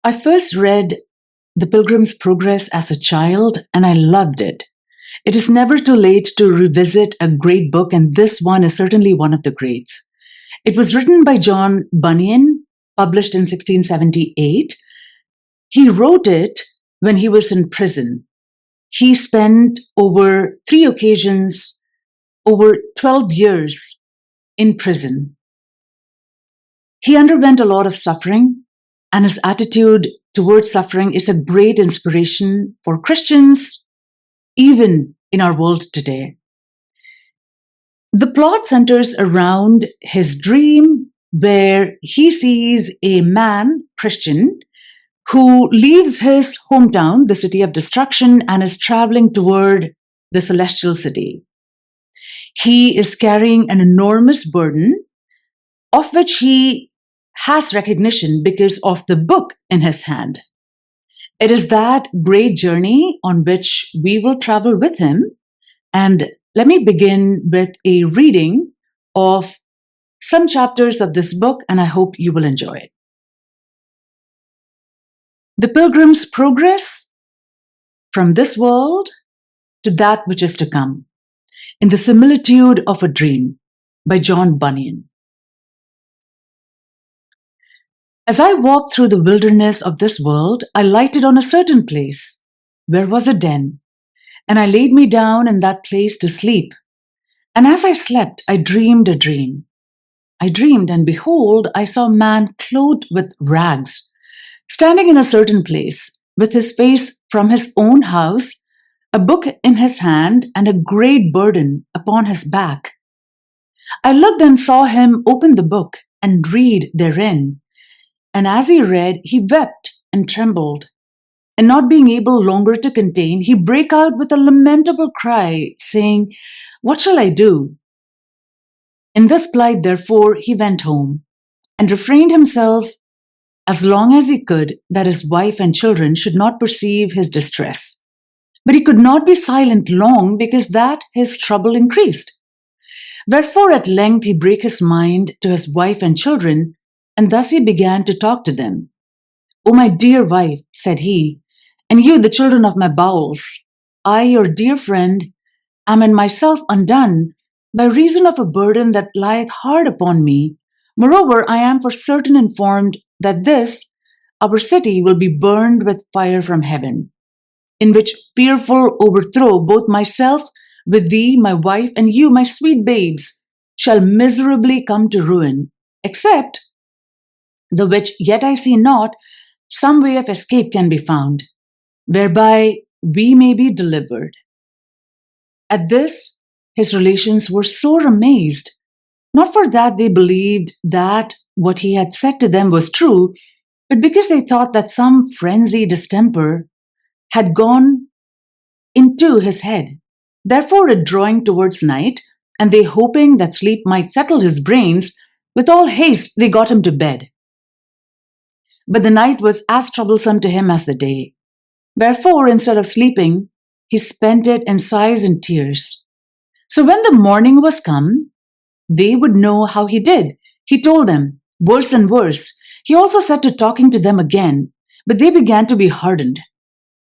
I first read The Pilgrim's Progress as a child, and I loved it. It is never too late to revisit a great book, and this one is certainly one of the greats. It was written by John Bunyan, published in 1678. He wrote it when he was in prison. He spent over 3 occasions, over 12 years in prison. He underwent a lot of suffering, and his attitude towards suffering is a great inspiration for Christians, even in our world today. The plot centers around his dream where he sees a man, Christian, who leaves his hometown, the city of destruction, and is traveling toward the celestial city. He is carrying an enormous burden, of which he has recognition because of the book in his hand. It is that great journey on which we will travel with him. And let me begin with a reading of some chapters of this book, and I hope you will enjoy it. The Pilgrim's Progress from this world to that which is to come, in the similitude of a dream, by John Bunyan. As I walked through the wilderness of this world, I lighted on a certain place where was a den, and I laid me down in that place to sleep. And as I slept, I dreamed a dream. I dreamed, and behold, I saw a man clothed with rags, standing in a certain place, with his face from his own house, a book in his hand, and a great burden upon his back. I looked and saw him open the book and read therein. And as he read, he wept and trembled. And not being able longer to contain, he brake out with a lamentable cry, saying, "What shall I do?" In this plight, therefore, he went home, and refrained himself as long as he could, that his wife and children should not perceive his distress. But he could not be silent long, because that his trouble increased. Wherefore at length he brake his mind to his wife and children, and thus he began to talk to them. "O my dear wife," said he, "and you the children of my bowels, I, your dear friend, am in myself undone by reason of a burden that lieth hard upon me. Moreover, I am for certain informed that this, our city, will be burned with fire from heaven, in which fearful overthrow both myself with thee, my wife, and you, my sweet babes, shall miserably come to ruin, except the which yet I see not, some way of escape can be found, whereby we may be delivered." At this, his relations were sore amazed, not for that they believed that what he had said to them was true, but because they thought that some frenzy distemper had gone into his head. Therefore, it drawing towards night, and they hoping that sleep might settle his brains, with all haste they got him to bed. But the night was as troublesome to him as the day. Wherefore, instead of sleeping, he spent it in sighs and tears. So when the morning was come, they would know how he did. He told them, worse and worse. He also set to talking to them again, but they began to be hardened.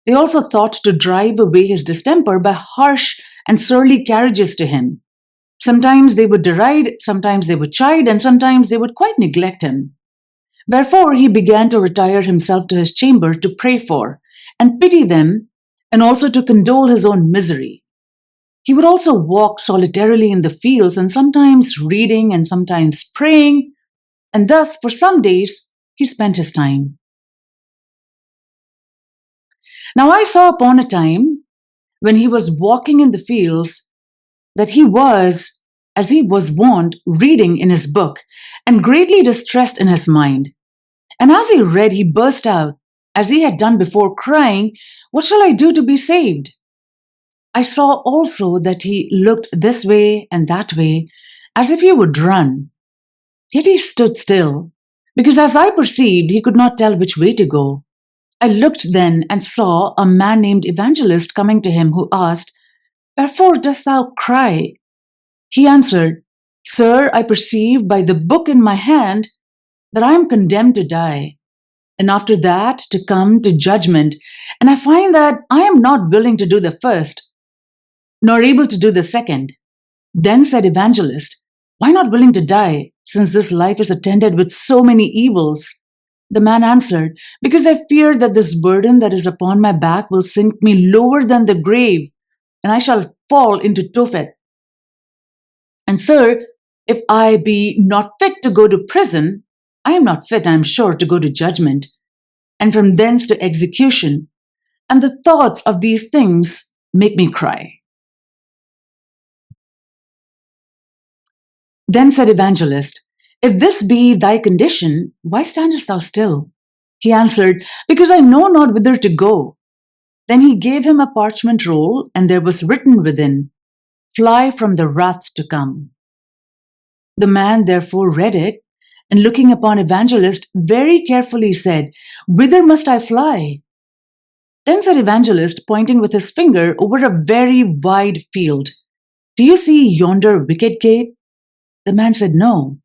They also thought to drive away his distemper by harsh and surly carriages to him. Sometimes they would deride, sometimes they would chide, and sometimes they would quite neglect him. Wherefore he began to retire himself to his chamber to pray for, and pity them, and also to condole his own misery. He would also walk solitarily in the fields, and sometimes reading and sometimes praying, and thus for some days he spent his time. Now I saw upon a time, when he was walking in the fields, that he was, as he was wont, reading in his book, and greatly distressed in his mind. And as he read, he burst out, as he had done before, crying, "What shall I do to be saved?" I saw also that he looked this way and that way, as if he would run. Yet he stood still, because as I perceived, he could not tell which way to go. I looked then and saw a man named Evangelist coming to him, who asked, "Wherefore dost thou cry?" He answered, "Sir, I perceive by the book in my hand that I am condemned to die. and after that to come to judgment. And I find that I am not willing to do the first, nor able to do the second. Then said Evangelist, why not willing to die, since this life is attended with so many evils? The man answered, because I fear that this burden that is upon my back will sink me lower than the grave, and I shall fall into Tophet. And sir, if I be not fit to go to prison, I am not fit, I am sure, to go to judgment, and from thence to execution. And the thoughts of these things make me cry. Then said Evangelist, if this be thy condition, why standest thou still? He answered, because I know not whither to go. Then he gave him a parchment roll, and there was written within, fly from the wrath to come. The man therefore read it, and looking upon Evangelist, very carefully said, whither must I fly? Then said Evangelist, pointing with his finger over a very wide field, do you see yonder wicket gate? The man said, no.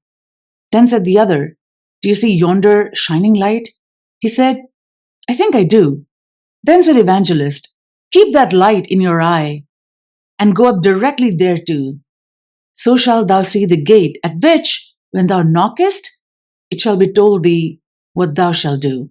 Then said the other, do you see yonder shining light? He said, I think I do. Then said Evangelist, keep that light in your eye, and go up directly thereto. So shalt thou see the gate, at which, when thou knockest, it shall be told thee what thou shalt do.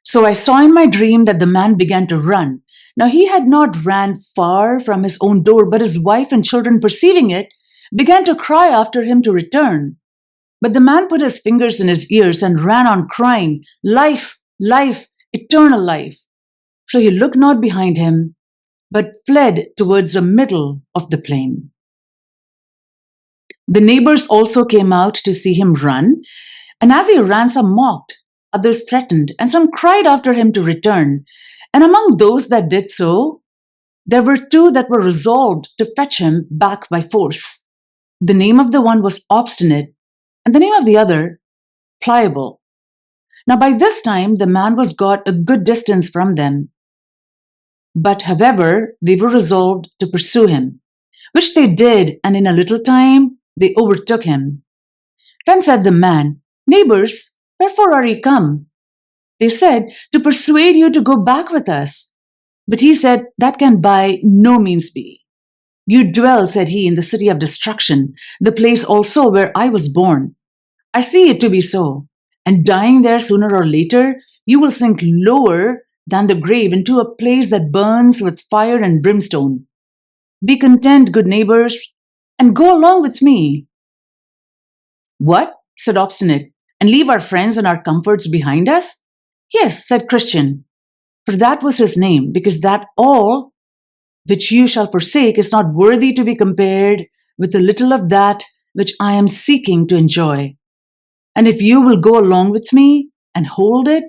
So I saw in my dream that the man began to run. Now he had not ran far from his own door, but his wife and children, perceiving it, began to cry after him to return. But the man put his fingers in his ears and ran on crying, life, life, eternal life. So he looked not behind him, but fled towards the middle of the plain. The neighbors also came out to see him run, and as he ran, some mocked, others threatened, and some cried after him to return. And among those that did so, there were two that were resolved to fetch him back by force. The name of the one was Obstinate, and the name of the other, Pliable. Now by this time the man was got a good distance from them. But however, they were resolved to pursue him, which they did, and in a little time they overtook him. Then said the man, neighbors, wherefore are ye come? They said, to persuade you to go back with us. But he said, that can by no means be. You dwell, said he, in the city of destruction, the place also where I was born. I see it to be so, and dying there sooner or later, you will sink lower than the grave into a place that burns with fire and brimstone. Be content, good neighbors, and go along with me. What? Said Obstinate, and leave our friends and our comforts behind us? Yes, said Christian, for that was his name, because that all which you shall forsake is not worthy to be compared with a little of that which I am seeking to enjoy. And if you will go along with me and hold it,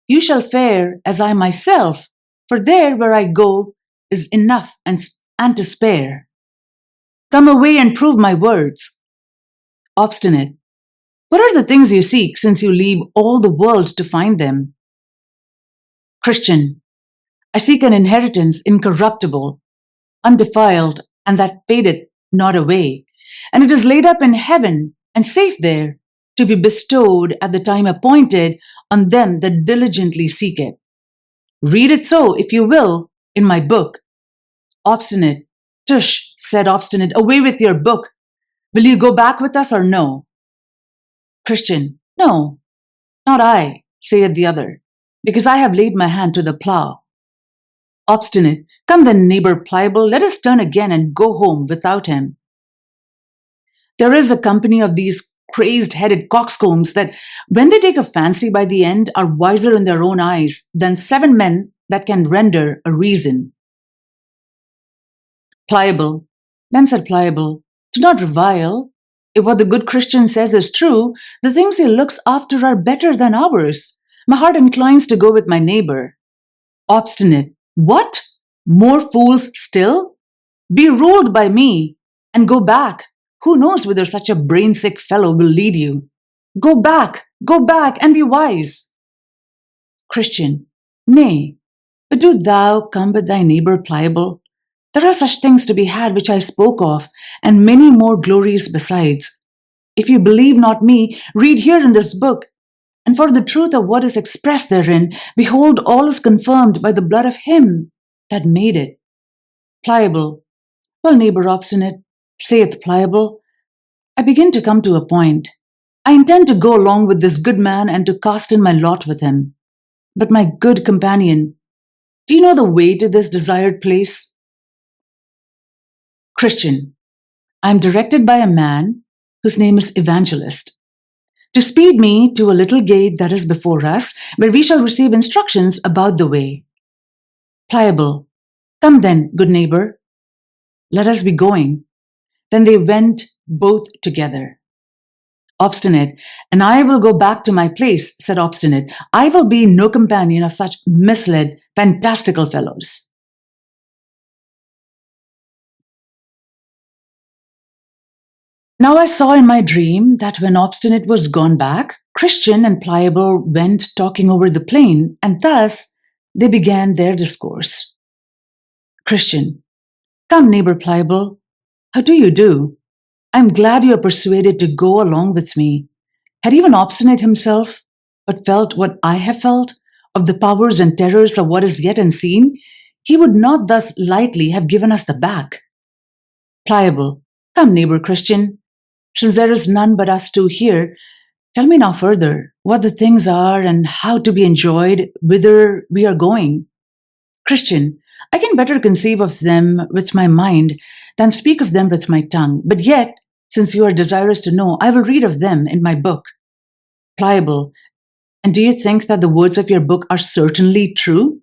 you shall fare as I myself, for there where I go is enough and to spare. Come away and prove my words. Obstinate, what are the things you seek, since you leave all the world to find them? Christian, I seek an inheritance incorruptible, undefiled, and that fadeth not away, and it is laid up in heaven and safe there, to be bestowed at the time appointed on them that diligently seek it. Read it so, if you will, in my book. Obstinate, tush, said Obstinate, away with your book. Will you go back with us or no? Christian, no, not I, saith the other, because I have laid my hand to the plough. Obstinate, come then, neighbor Pliable, let us turn again and go home without him. There is a company of these crazed-headed coxcombs that, when they take a fancy by the end, are wiser in their own eyes than 7 men that can render a reason. Pliable, then said Pliable, do not revile. If what the good Christian says is true, the things he looks after are better than ours. My heart inclines to go with my neighbor. Obstinate, what? More fools still? Be ruled by me, and go back. Who knows whither such a brain-sick fellow will lead you? Go back, and be wise. Christian, nay, but do thou come with thy neighbor Pliable. There are such things to be had which I spoke of, and many more glorious besides. If you believe not me, read here in this book, And for the truth of what is expressed therein, behold, all is confirmed by the blood of him that made it. Pliable. Well, neighbor obstinate, saith Pliable, I begin to come to a point. I intend to go along with this good man and to cast in my lot with him. But my good companion, do you know the way to this desired place? Christian. I am directed by a man whose name is Evangelist, to speed me to a little gate that is before us, where we shall receive instructions about the way. Pliable. Come then, good neighbor. Let us be going. Then they went both together. Obstinate. And I will go back to my place, said Obstinate. I will be no companion of such misled, fantastical fellows. Now I saw in my dream that when Obstinate was gone back, Christian and Pliable went talking over the plain, and thus they began their discourse. Christian. Come, neighbor Pliable. How do you do? I am glad you are persuaded to go along with me. Had even Obstinate himself but felt what I have felt, of the powers and terrors of what is yet unseen, he would not thus lightly have given us the back. Pliable. Come, neighbor Christian. Since there is none but us two here, tell me now further what the things are and how to be enjoyed, whither we are going. Christian. I can better conceive of them with my mind than speak of them with my tongue, but yet, since you are desirous to know, I will read of them in my book. Pliable. And do you think that the words of your book are certainly true?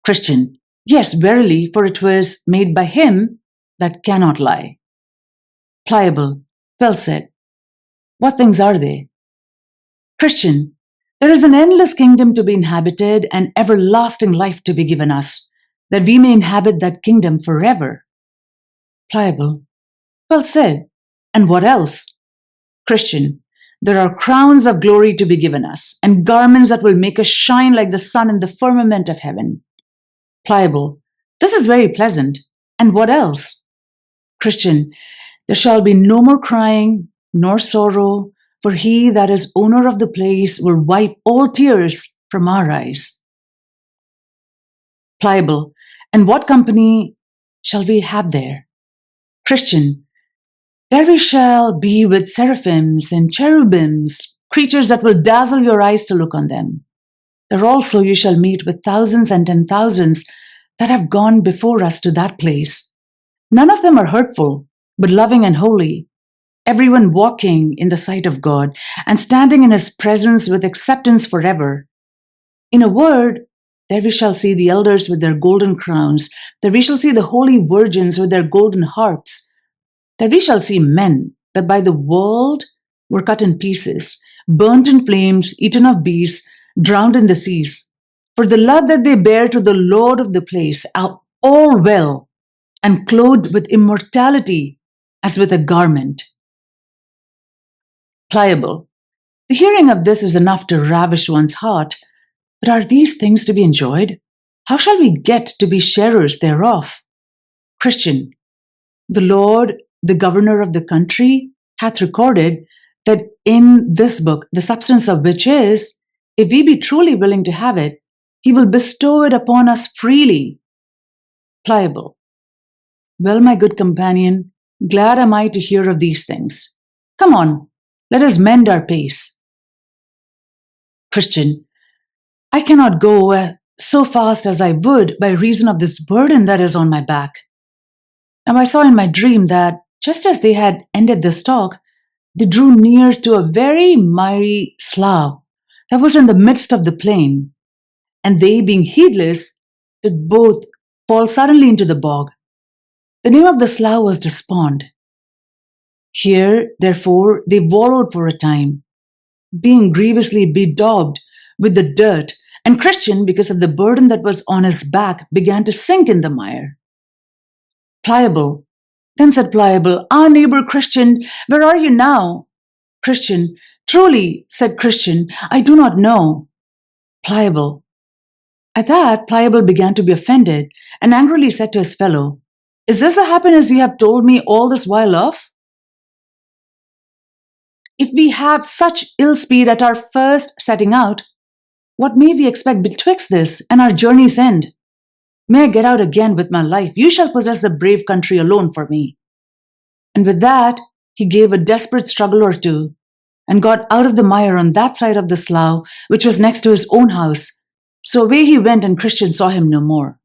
Christian. Yes, verily, for it was made by him that cannot lie. Pliable. Well said. What things are they? Christian. There is an endless kingdom to be inhabited and everlasting life to be given us, that we may inhabit that kingdom forever. Pliable. Well said. And what else? Christian. There are crowns of glory to be given us, and garments that will make us shine like the sun in the firmament of heaven. Pliable. This is very pleasant. And what else? Christian. There shall be no more crying, nor sorrow, for he that is owner of the place will wipe all tears from our eyes. Pliable. And what company shall we have there? Christian. There we shall be with seraphims and cherubims, creatures that will dazzle your eyes to look on them. There also you shall meet with thousands and 10,000s that have gone before us to that place. None of them are hurtful, but loving and holy, everyone walking in the sight of God and standing in his presence with acceptance forever. In a word, there we shall see the elders with their golden crowns, there we shall see the holy virgins with their golden harps, there we shall see men that by the world were cut in pieces, burnt in flames, eaten of beasts, drowned in the seas. For the love that they bear to the Lord of the place are all well, and clothed with immortality as with a garment. Pliable. The hearing of this is enough to ravish one's heart, but are these things to be enjoyed? How shall we get to be sharers thereof? Christian. The Lord, the governor of the country, hath recorded that in this book, the substance of which is, if we be truly willing to have it, he will bestow it upon us freely. Pliable. Well, my good companion, glad am I to hear of these things. Come on, let us mend our pace. Christian. I cannot go so fast as I would by reason of this burden that is on my back. Now I saw in my dream that just as they had ended this talk, they drew near to a very miry slough that was in the midst of the plain, and they, being heedless, did both fall suddenly into the bog. The name of the slough was Despond. Here, therefore, they wallowed for a time, being grievously bedaubed with the dirt, and Christian, because of the burden that was on his back, began to sink in the mire. Pliable. Then said Pliable, Ah, neighbor Christian, where are you now? Christian. Truly, said Christian, I do not know. Pliable. At that, Pliable began to be offended, and angrily said to his fellow, Is this the happiness you have told me all this while of? if we have such ill speed at our first setting out, what may we expect betwixt this and our journey's end? May I get out again with my life, you shall possess the brave country alone for me. And with that, he gave a desperate struggle or two, and got out of the mire on that side of the slough which was next to his own house. So away he went, and Christian saw him no more.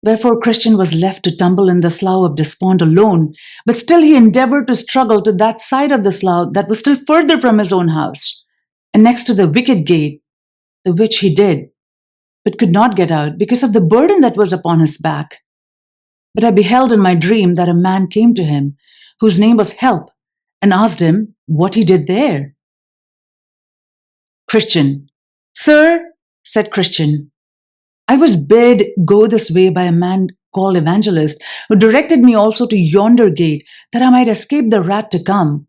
Wherefore Christian was left to tumble in the slough of despond alone, but still he endeavoured to struggle to that side of the slough that was still further from his own house, and next to the wicket gate, the which he did, but could not get out because of the burden that was upon his back. But I beheld in my dream that a man came to him, whose name was Help, and asked him what he did there. Christian. Sir, said Christian, I was bid go this way by a man called Evangelist, who directed me also to yonder gate, that I might escape the rat to come.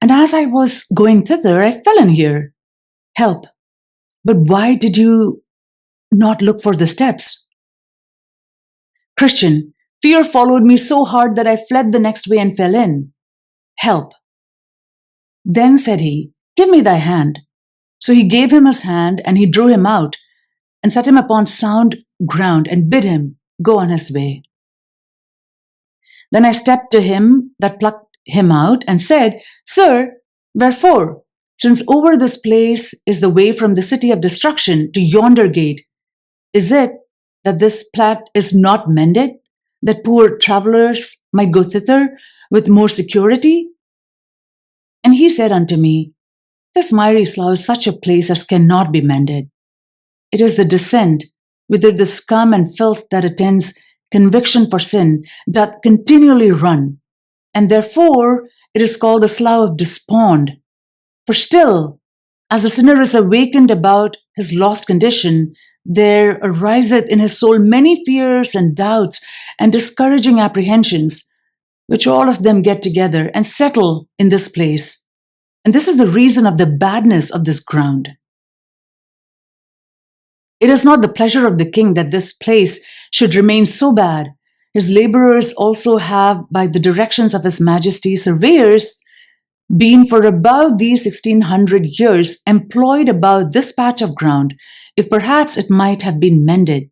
And as I was going thither, I fell in here. Help. But why did you not look for the steps? Christian. Fear followed me so hard that I fled the next way and fell in. Help. Then said he, Give me thy hand. So he gave him his hand, and he drew him out, and set him upon sound ground, and bid him go on his way. Then I stepped to him that plucked him out, and said, Sir, wherefore? Since over this place is the way from the city of destruction to yonder gate, is it that this plat is not mended, that poor travellers might go thither with more security? And he said unto me, This miry slough is such a place as cannot be mended. It is the descent, whither the scum and filth that attends conviction for sin doth continually run, and therefore it is called the slough of despond. For still, as the sinner is awakened about his lost condition, there ariseth in his soul many fears and doubts and discouraging apprehensions, which all of them get together and settle in this place. And this is the reason of the badness of this ground. It is not the pleasure of the king that this place should remain so bad. His labourers also have, by the directions of his majesty surveyors, been for about these 1600 years employed about this patch of ground, if perhaps it might have been mended.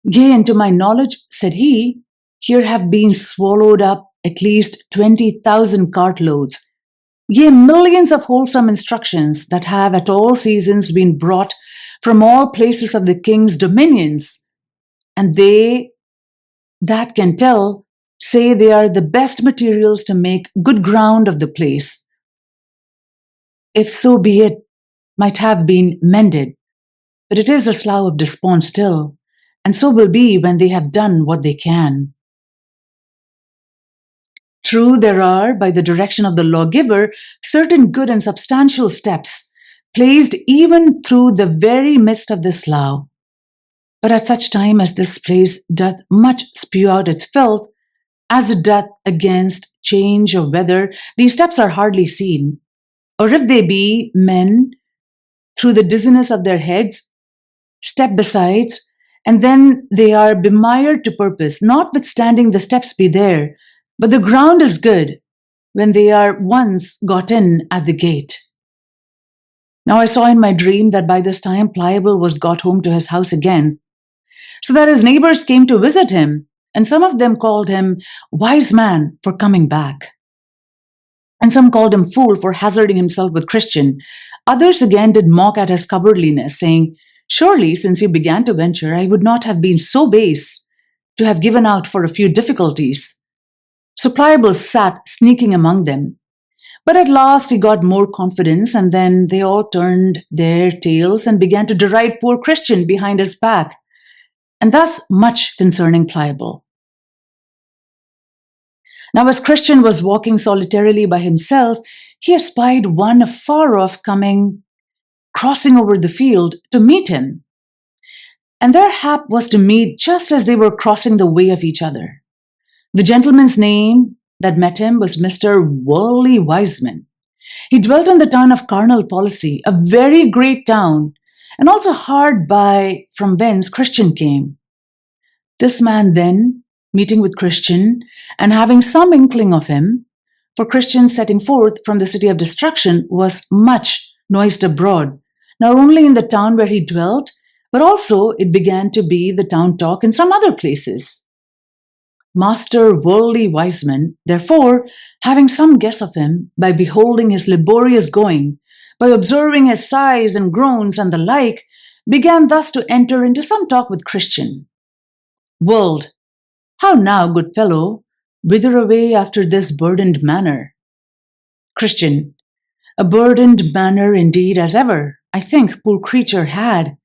Yea, and to my knowledge, said he, here have been swallowed up at least 20,000 cartloads, yea, millions of wholesome instructions that have at all seasons been brought from all places of the king's dominions, and they that can tell say they are the best materials to make good ground of the place. If so be it might have been mended, but it is a slough of despond still, and so will be when they have done what they can. True, there are, by the direction of the lawgiver, certain good and substantial steps, placed even through the very midst of this slough. But at such time as this place doth much spew out its filth, as it doth against change of weather, these steps are hardly seen. Or if they be, men, through the dizziness of their heads, step besides, and then they are bemired to purpose, notwithstanding the steps be there, but the ground is good when they are once got in at the gate. Now I saw in my dream that by this time Pliable was got home to his house again, so that his neighbours came to visit him, and some of them called him wise man for coming back. And some called him fool for hazarding himself with Christian. Others again did mock at his cowardliness, saying, Surely, since you began to venture, I would not have been so base to have given out for a few difficulties. So Pliable sat sneaking among them. But at last he got more confidence, and then they all turned their tails and began to deride poor Christian behind his back. And thus much concerning Pliable. Now as Christian was walking solitarily by himself, he espied one afar off coming, crossing over the field to meet him. And their hap was to meet just as they were crossing the way of each other. The gentleman's name that met him was Mr. Worldly Wiseman. He dwelt in the town of Carnal Policy, a very great town, and also hard by from whence Christian came. This man then, meeting with Christian, and having some inkling of him, For Christians setting forth from the city of destruction was much noised abroad, not only in the town where he dwelt, but also it began to be the town talk in some other places. Master worldly wise men, therefore, having some guess of him, by beholding his laborious going, by observing his sighs and groans and the like, began thus to enter into some talk with Christian. World, how now, good fellow, whither away after this burdened manner? Christian, a burdened manner indeed as ever, I think, poor creature had.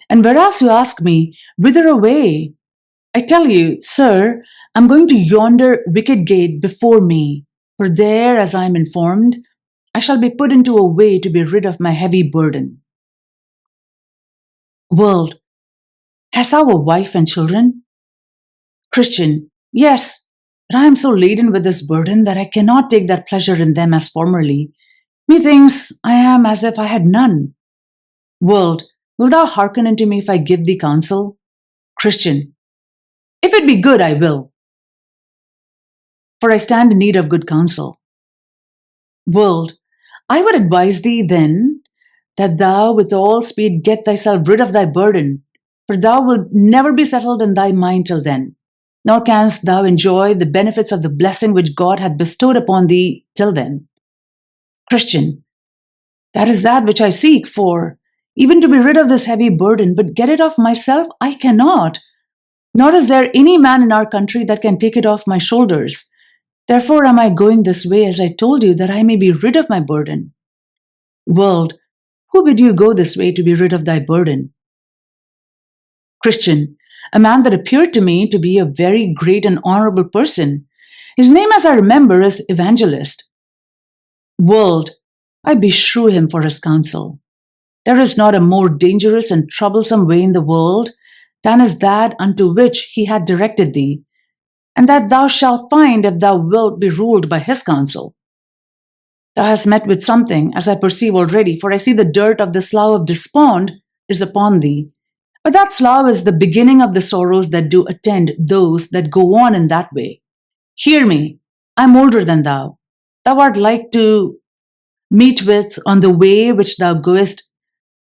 And whereas you ask me, whither away? I tell you, sir, I'm going to yonder wicket gate before me, for there, as I am informed, I shall be put into a way to be rid of my heavy burden. World, hast thou a wife and children? Christian, yes, but I am so laden with this burden that I cannot take that pleasure in them as formerly. Methinks I am as if I had none. World, wilt thou hearken unto me if I give thee counsel? Christian, if it be good, I will, for I stand in need of good counsel. World, I would advise thee then that thou with all speed get thyself rid of thy burden, for thou wilt never be settled in thy mind till then, nor canst thou enjoy the benefits of the blessing which God hath bestowed upon thee till then. Christian, that is that which I seek for, even to be rid of this heavy burden, but get it off myself I cannot, nor is there any man in our country that can take it off my shoulders. Therefore am I going this way, as I told you, that I may be rid of my burden. World, who bid you go this way to be rid of thy burden? Christian, a man that appeared to me to be a very great and honorable person. His name, as I remember, is Evangelist. World, I beshrew him for his counsel. There is not a more dangerous and troublesome way in the world than is that unto which he had directed thee, and that thou shalt find if thou wilt be ruled by his counsel. Thou hast met with something, as I perceive already, for I see the dirt of the slough of despond is upon thee. But that slough is the beginning of the sorrows that do attend those that go on in that way. Hear me, I am older than thou. Thou art like to meet with on the way which thou goest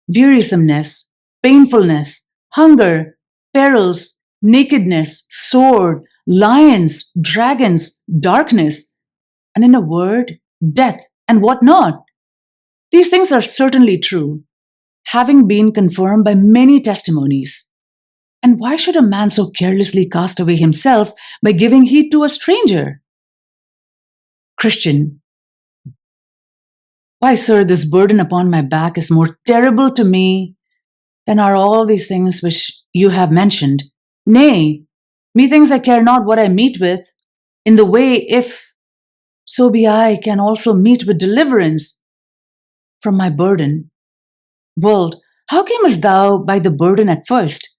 wearisomeness, painfulness, hunger, perils, nakedness, sword, lions, dragons, darkness, and in a word, death, and what not. These things are certainly true, having been confirmed by many testimonies. And why should a man so carelessly cast away himself by giving heed to a stranger? Christian, why, sir, this burden upon my back is more terrible to me than are all these things which you have mentioned. Nay, methinks I care not what I meet with, in the way if so be I can also meet with deliverance from my burden. World, how camest thou by the burden at first?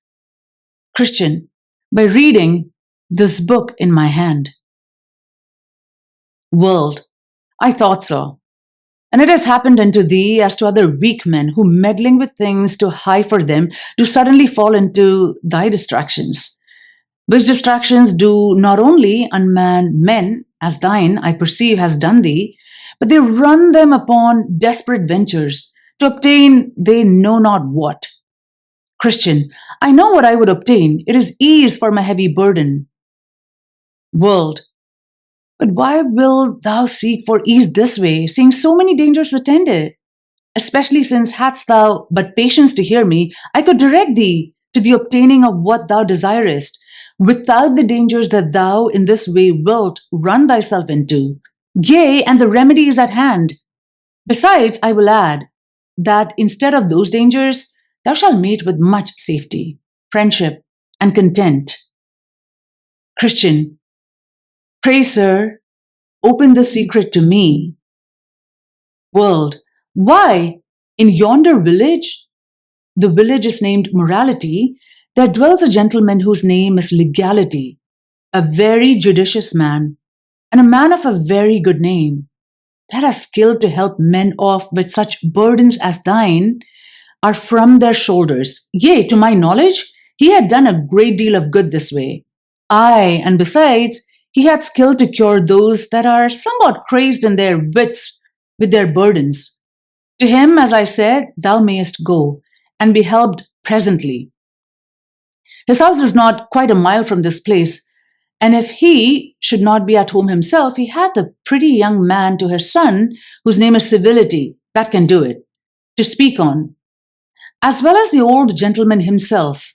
Christian, by reading this book in my hand. World, I thought so. And it has happened unto thee as to other weak men who, meddling with things too high for them, do suddenly fall into thy distractions, which distractions do not only unman men, as thine, I perceive, has done thee, but they run them upon desperate ventures to obtain they know not what. Christian, I know what I would obtain. It is ease for my heavy burden. World, but why wilt thou seek for ease this way, seeing so many dangers attend it? Especially since, hadst thou but patience to hear me, I could direct thee to the obtaining of what thou desirest, without the dangers that thou in this way wilt run thyself into. Yea, and the remedy is at hand. Besides, I will add that instead of those dangers, thou shalt meet with much safety, friendship, and content. Christian, pray, sir, open the secret to me. World, why, in yonder village, the village is named Morality, there dwells a gentleman whose name is Legality, a very judicious man, and a man of a very good name, that has skill to help men off with such burdens as thine are from their shoulders. Yea, to my knowledge, he had done a great deal of good this way. Aye, and besides, he had skill to cure those that are somewhat crazed in their wits with their burdens. To him, as I said, thou mayest go and be helped presently. His house is not quite a mile from this place, and if he should not be at home himself, he had the pretty young man to his son, whose name is Civility, that can do it, to speak on, as well as the old gentleman himself.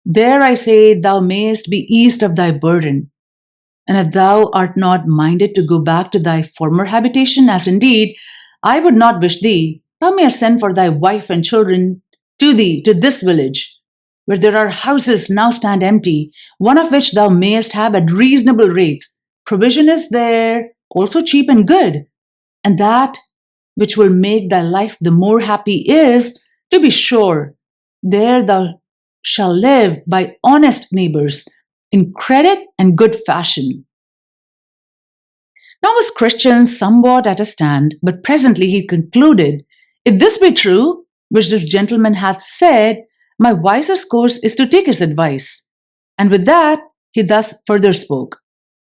There I say, thou mayest be eased of thy burden. And if thou art not minded to go back to thy former habitation, as indeed I would not wish thee, thou mayest send for thy wife and children to thee, to this village, where there are houses now stand empty, one of which thou mayest have at reasonable rates. Provision is there, also cheap and good, and that which will make thy life the more happy is, to be sure, there thou shalt live by honest neighbors, in credit and good fashion. Now was Christian somewhat at a stand, but presently he concluded, if this be true, which this gentleman hath said, my wisest course is to take his advice. And with that, he thus further spoke,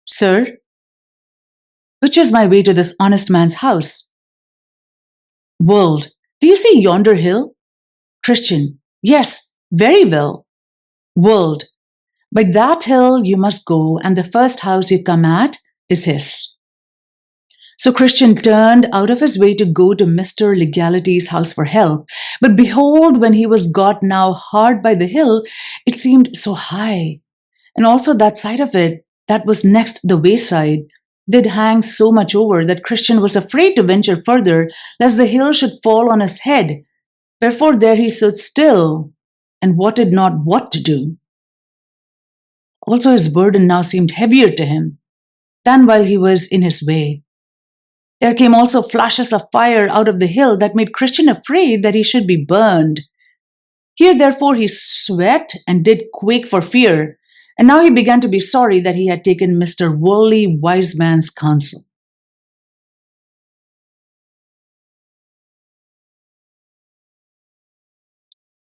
Sir, which is my way to this honest man's house? World, do you see yonder hill? Christian, yes, very well. World, by that hill you must go, and the first house you come at is his. So Christian turned out of his way to go to Mr. Legality's house for help. But behold, when he was got now hard by the hill, it seemed so high. And also that side of it, that was next the wayside, did hang so much over that Christian was afraid to venture further, lest the hill should fall on his head. Wherefore there he stood still, and wotted not what to do. Also his burden now seemed heavier to him than while he was in his way. There came also flashes of fire out of the hill that made Christian afraid that he should be burned. Here therefore he sweat and did quake for fear, and now he began to be sorry that he had taken Mr. Worldly Wise Man's counsel.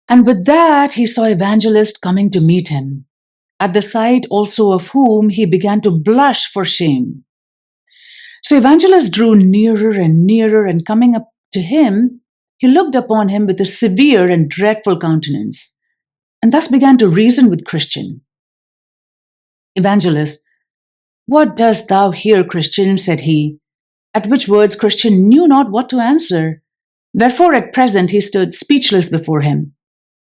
And with that he saw Evangelist coming to meet him, at the sight also of whom he began to blush for shame. So Evangelist drew nearer and nearer, and coming up to him, he looked upon him with a severe and dreadful countenance, and thus began to reason with Christian. Evangelist, what dost thou here, Christian? Said he, at which words Christian knew not what to answer, wherefore at present he stood speechless before him.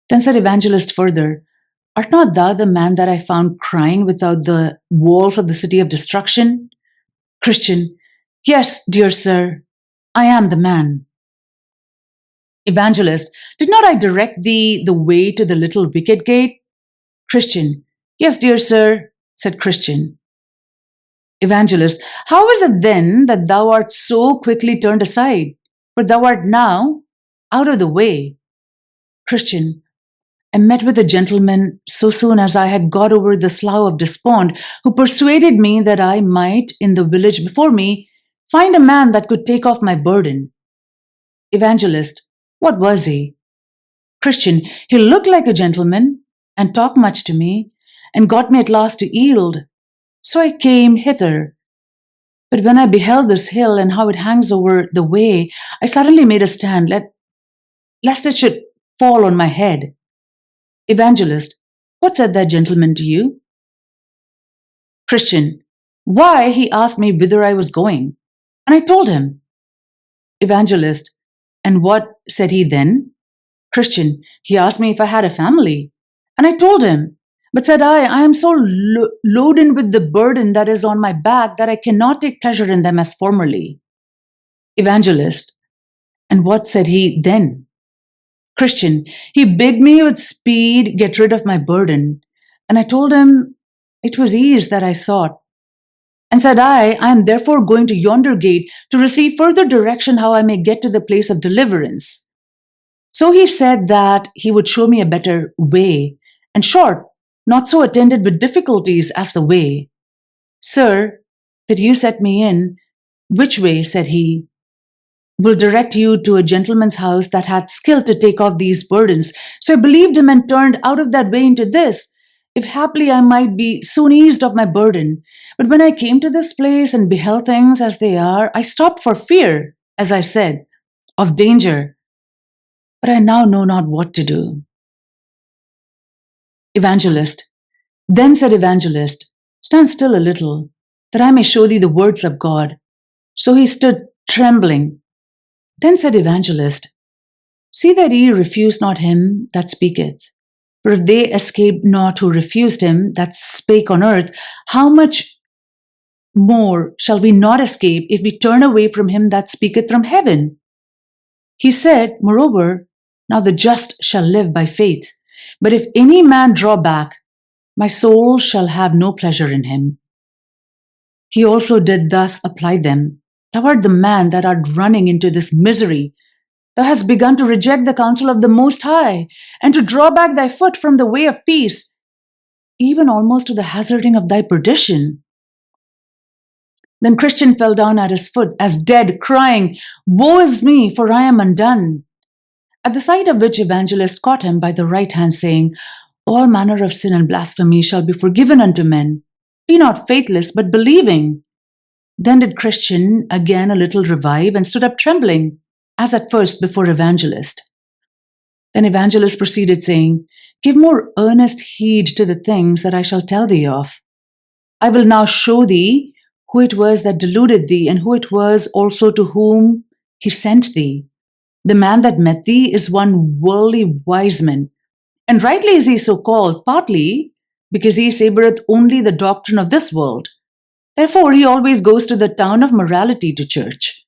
Then said Evangelist further, art not thou the man that I found crying without the walls of the city of destruction? Christian, yes, dear sir, I am the man. Evangelist, did not I direct thee the way to the little wicket gate? Christian, yes, dear sir, said Christian. Evangelist, how is it then that thou art so quickly turned aside? For thou art now out of the way. Christian, I met with a gentleman so soon as I had got over the slough of despond, who persuaded me that I might, in the village before me, find a man that could take off my burden. Evangelist, what was he? Christian, he looked like a gentleman, and talked much to me, and got me at last to yield. So I came hither. But when I beheld this hill and how it hangs over the way, I suddenly made a stand, lest it should fall on my head. Evangelist, what said that gentleman to you? Christian, why, he asked me whither I was going, and I told him. Evangelist, and what said he then? Christian, he asked me if I had a family, and I told him. But said I am so loaden with the burden that is on my back that I cannot take pleasure in them as formerly. Evangelist, and what said he then? Christian, he bid me with speed get rid of my burden, and I told him it was ease that I sought. And said I am therefore going to yonder gate to receive further direction how I may get to the place of deliverance. So he said that he would show me a better way, and short, not so attended with difficulties as the way. Sir, that you set me in, which way, said he, will direct you to a gentleman's house that hath skill to take off these burdens. So I believed him and turned out of that way into this, if haply I might be soon eased of my burden. But when I came to this place and beheld things as they are, I stopped for fear, as I said, of danger. But I now know not what to do. Evangelist. Then said Evangelist, stand still a little, that I may show thee the words of God. So he stood trembling. Then said Evangelist, see that ye refuse not him that speaketh. For if they escaped not who refused him that spake on earth, how much more shall we not escape if we turn away from him that speaketh from heaven? He said, moreover, now the just shall live by faith. But if any man draw back, my soul shall have no pleasure in him. He also did thus apply them. Thou art the man that art running into this misery. Thou hast begun to reject the counsel of the Most High, and to draw back thy foot from the way of peace, even almost to the hazarding of thy perdition. Then Christian fell down at his foot as dead, crying, woe is me, for I am undone. At the sight of which Evangelist caught him by the right hand, saying, all manner of sin and blasphemy shall be forgiven unto men. Be not faithless, but believing. Then did Christian again a little revive, and stood up trembling, as at first before Evangelist. Then Evangelist proceeded, saying, give more earnest heed to the things that I shall tell thee of. I will now show thee who it was that deluded thee, and who it was also to whom he sent thee. The man that met thee is one worldly wise man, and rightly is he so called, partly because he savoureth only the doctrine of this world. Therefore he always goes to the town of morality to church,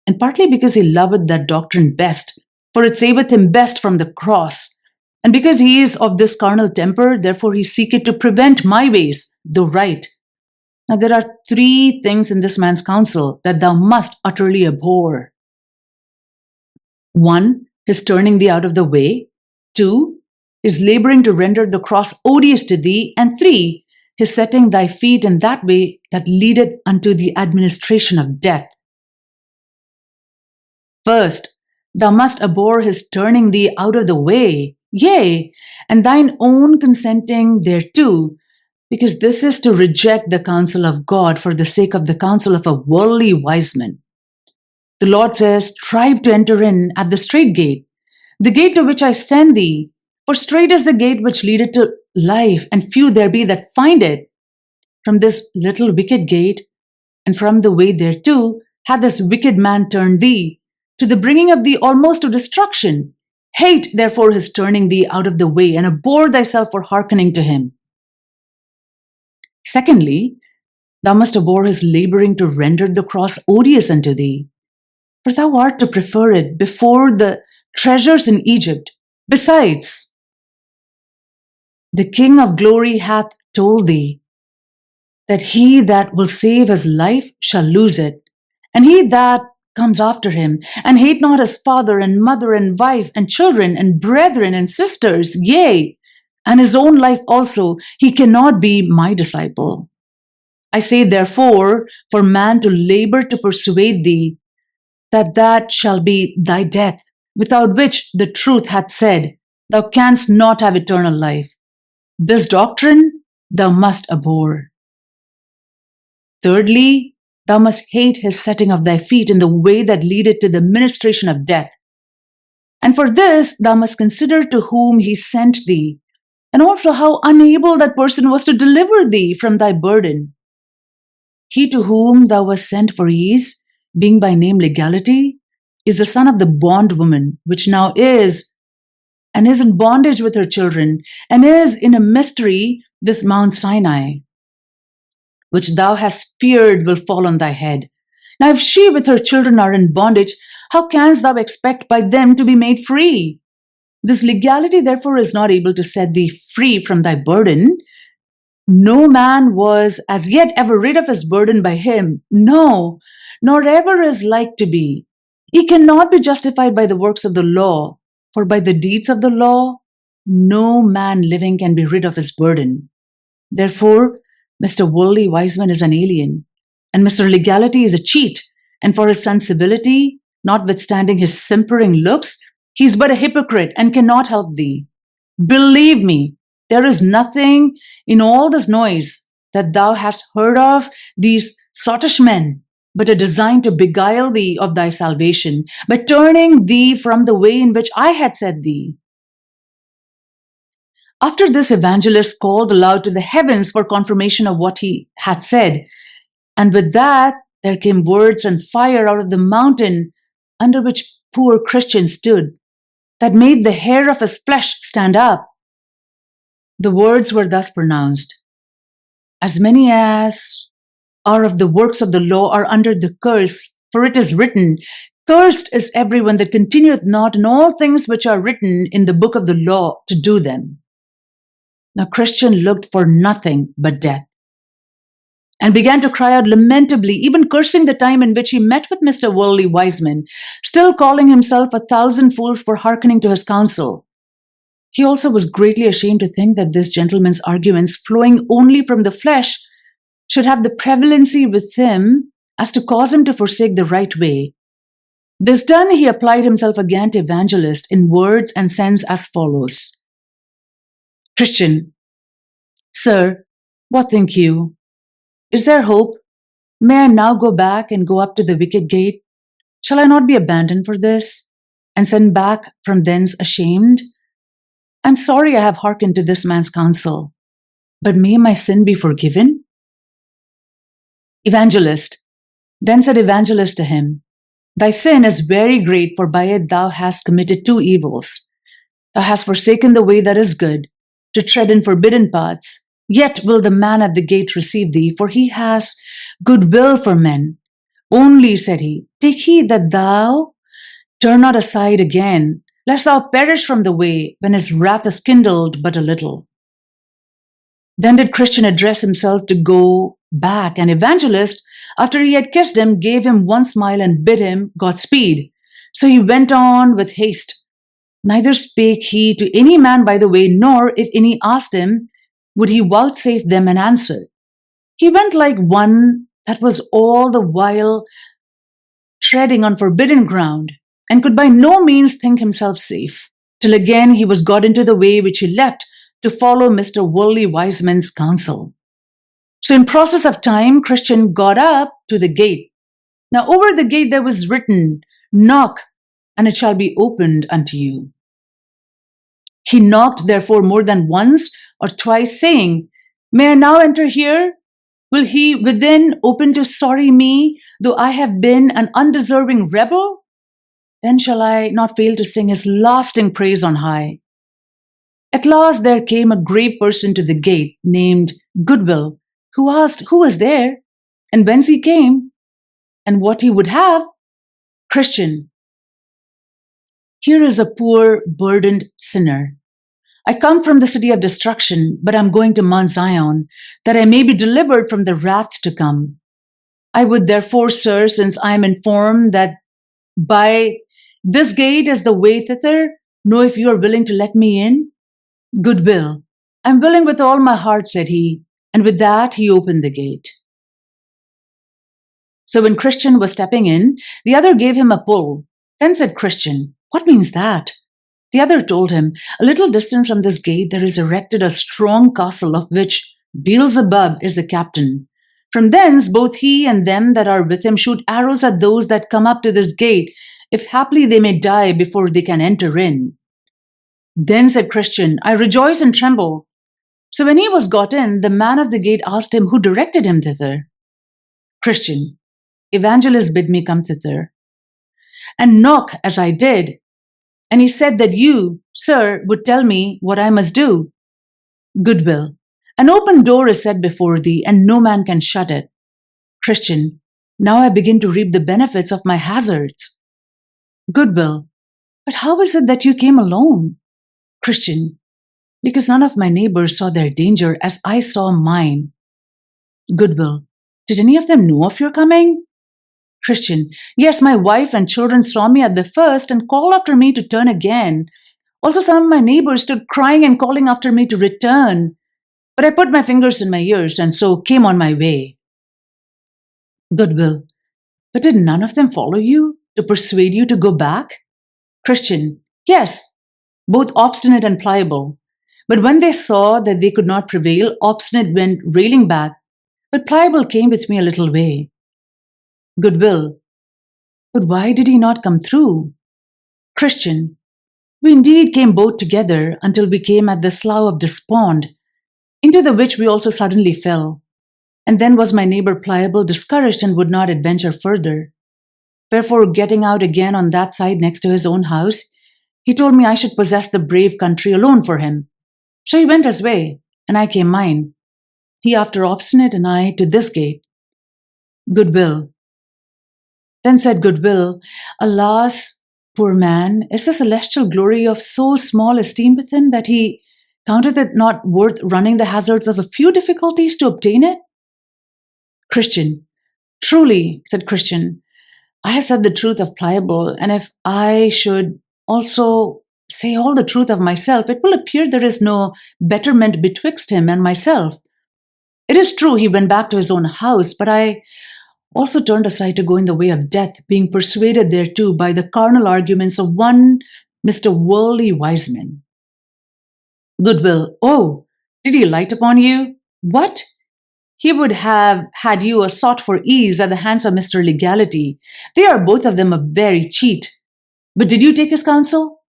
and partly because he loveth that doctrine best, for it saveth him best from the cross. And because he is of this carnal temper, therefore he seeketh to prevent my ways, though right. Now there are 3 things in this man's counsel that thou must utterly abhor. 1, his turning thee out of the way. 2, his labouring to render the cross odious to thee. And 3, his setting thy feet in that way that leadeth unto the administration of death. First, thou must abhor his turning thee out of the way, yea, and thine own consenting thereto, because this is to reject the counsel of God for the sake of the counsel of a worldly wise man. The Lord says, strive to enter in at the strait gate, the gate to which I send thee. For strait is the gate which leadeth to life, and few there be that find it. From this little wicked gate, and from the way thereto, hath this wicked man turned thee, to the bringing of thee almost to destruction. Hate therefore his turning thee out of the way, and abhor thyself for hearkening to him. Secondly, thou must abhor his labouring to render the cross odious unto thee. For thou art to prefer it before the treasures in Egypt. Besides, the King of glory hath told thee that he that will save his life shall lose it, and he that comes after him, and hate not his father and mother and wife and children and brethren and sisters, yea, and his own life also, he cannot be my disciple. I say therefore, for man to labour to persuade thee, that shall be thy death, without which the truth hath said, thou canst not have eternal life. This doctrine thou must abhor. Thirdly, thou must hate his setting of thy feet in the way that leadeth to the ministration of death. And for this thou must consider to whom he sent thee, and also how unable that person was to deliver thee from thy burden. He to whom thou wast sent for ease, being by name Legality, is the son of the bondwoman, which now is, and is in bondage with her children, and is in a mystery, this Mount Sinai, which thou hast feared will fall on thy head. Now if she with her children are in bondage, how canst thou expect by them to be made free? This legality therefore is not able to set thee free from thy burden. No man was as yet ever rid of his burden by him, no, nor ever is like to be. He cannot be justified by the works of the law, for by the deeds of the law, no man living can be rid of his burden. Therefore, Mr. Worldly Wiseman is an alien, and Mr. Legality is a cheat, and for his sensibility, notwithstanding his simpering looks, he is but a hypocrite and cannot help thee. Believe me, There is nothing in all this noise that thou hast heard of these sottish men, but a design to beguile thee of thy salvation, by turning thee from the way in which I had set thee. After this, evangelist called aloud to the heavens for confirmation of what he had said. And with that, there came words and fire out of the mountain under which poor Christian stood, that made the hair of his flesh stand up. The words were thus pronounced: As many as are of the works of the law are under the curse, for it is written, Cursed is everyone that continueth not in all things which are written in the book of the law to do them. Now Christian looked for nothing but death, and began to cry out lamentably, even cursing the time in which he met with Mr. Worldly Wiseman, still calling himself 1,000 fools for hearkening to his counsel. He also was greatly ashamed to think that this gentleman's arguments, flowing only from the flesh, should have the prevalency with him as to cause him to forsake the right way. This done, he applied himself again to evangelist in words and sense as follows: Christian, sir, what think you? Is there hope? May I now go back and go up to the wicket gate? Shall I not be abandoned for this, and sent back from thence ashamed? I am sorry I have hearkened to this man's counsel, but may my sin be forgiven? Evangelist. Then said evangelist to him, Thy sin is very great, for by it thou hast committed two evils. Thou hast forsaken the way that is good, to tread in forbidden paths. Yet will the man at the gate receive thee, for he has good will for men. Only, said he, take heed that thou turn not aside again, lest thou perish from the way, when his wrath is kindled but a little. Then did Christian address himself to go back, and evangelist, after he had kissed him, gave him one smile and bid him Godspeed. So he went on with haste. Neither spake he to any man by the way, nor, if any asked him, would he vouchsafe them an answer. He went like one that was all the while treading on forbidden ground, and could by no means think himself safe, till again he was got into the way which he left to follow Mr. Worldly Wiseman's counsel. So in process of time, Christian got up to the gate. Now over the gate there was written, Knock, and it shall be opened unto you. He knocked therefore more than once or twice, saying, May I now enter here? Will he within open to sorry me, though I have been an undeserving rebel? Then shall I not fail to sing his lasting praise on high. At last there came a grave person to the gate, named Goodwill, who asked who was there, and whence he came, and what he would have. Christian. Here is a poor, burdened sinner. I come from the city of destruction, but am going to Mount Zion, that I may be delivered from the wrath to come. I would therefore, sir, since I am informed that by this gate is the way thither, know if you are willing to let me in? Goodwill. I am willing with all my heart, said he, and with that he opened the gate. So when Christian was stepping in, the other gave him a pull. Then said Christian, What means that? The other told him, A little distance from this gate there is erected a strong castle, of which Beelzebub is the captain. From thence both he and them that are with him shoot arrows at those that come up to this gate, if haply they may die before they can enter in. Then said Christian, I rejoice and tremble. So when he was got in, the man of the gate asked him who directed him thither. Christian, Evangelist bid me come thither, and knock as I did. And he said that you, sir, would tell me what I must do. Goodwill. An open door is set before thee, and no man can shut it. Christian. Now I begin to reap the benefits of my hazards. Goodwill. But how is it that you came alone? Christian. Because none of my neighbors saw their danger as I saw mine. Goodwill. Did any of them know of your coming? Christian. Yes, my wife and children saw me at the first and called after me to turn again. Also some of my neighbors stood crying and calling after me to return. But I put my fingers in my ears and so came on my way. Goodwill. But did none of them follow you to persuade you to go back? Christian. Yes, both obstinate and pliable. But when they saw that they could not prevail, Obstinate went railing back, but Pliable came with me a little way. Goodwill. But why did he not come through? Christian. We indeed came both together until we came at the slough of despond, into the which we also suddenly fell. And then was my neighbor Pliable discouraged and would not adventure further. Wherefore, getting out again on that side next to his own house, he told me I should possess the brave country alone for him. So he went his way, and I came mine. He after Obstinate, and I to this gate. Goodwill. Then said Goodwill, Alas, poor man, is the celestial glory of so small esteem with him that he counteth it not worth running the hazards of a few difficulties to obtain it? Christian. Truly, said Christian, I have said the truth of Pliable, and if I should also say all the truth of myself, it will appear there is no betterment betwixt him and myself. It is true he went back to his own house, but I also turned aside to go in the way of death, being persuaded thereto by the carnal arguments of one Mr. Worldly Wiseman. Goodwill. Oh, did he light upon you? What? He would have had you a sought for ease at the hands of Mr. Legality. They are both of them a very cheat. But did you take his counsel?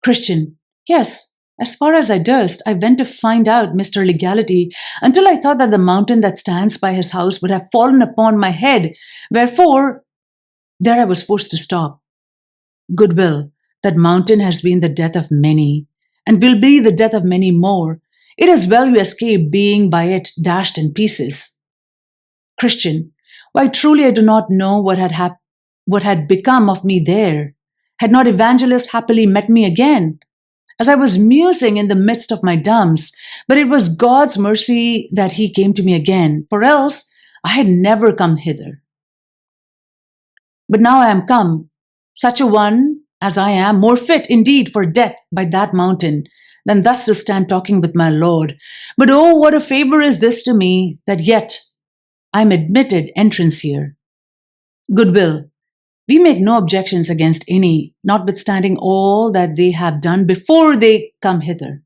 Christian. Yes, as far as I durst, I went to find out Mr. Legality, until I thought that the mountain that stands by his house would have fallen upon my head, wherefore there I was forced to stop. Goodwill, that mountain has been the death of many, and will be the death of many more. It is well you escaped being by it dashed in pieces. Christian. Why truly I do not know what had become of me there, had not Evangelist happily met me again, as I was musing in the midst of my dumps, but it was God's mercy that he came to me again, for else I had never come hither. But now I am come, such a one as I am, more fit indeed for death by that mountain, than thus to stand talking with my Lord. But oh, what a favour is this to me, that yet I am admitted entrance here. Goodwill. We make no objections against any, notwithstanding all that they have done before they come hither.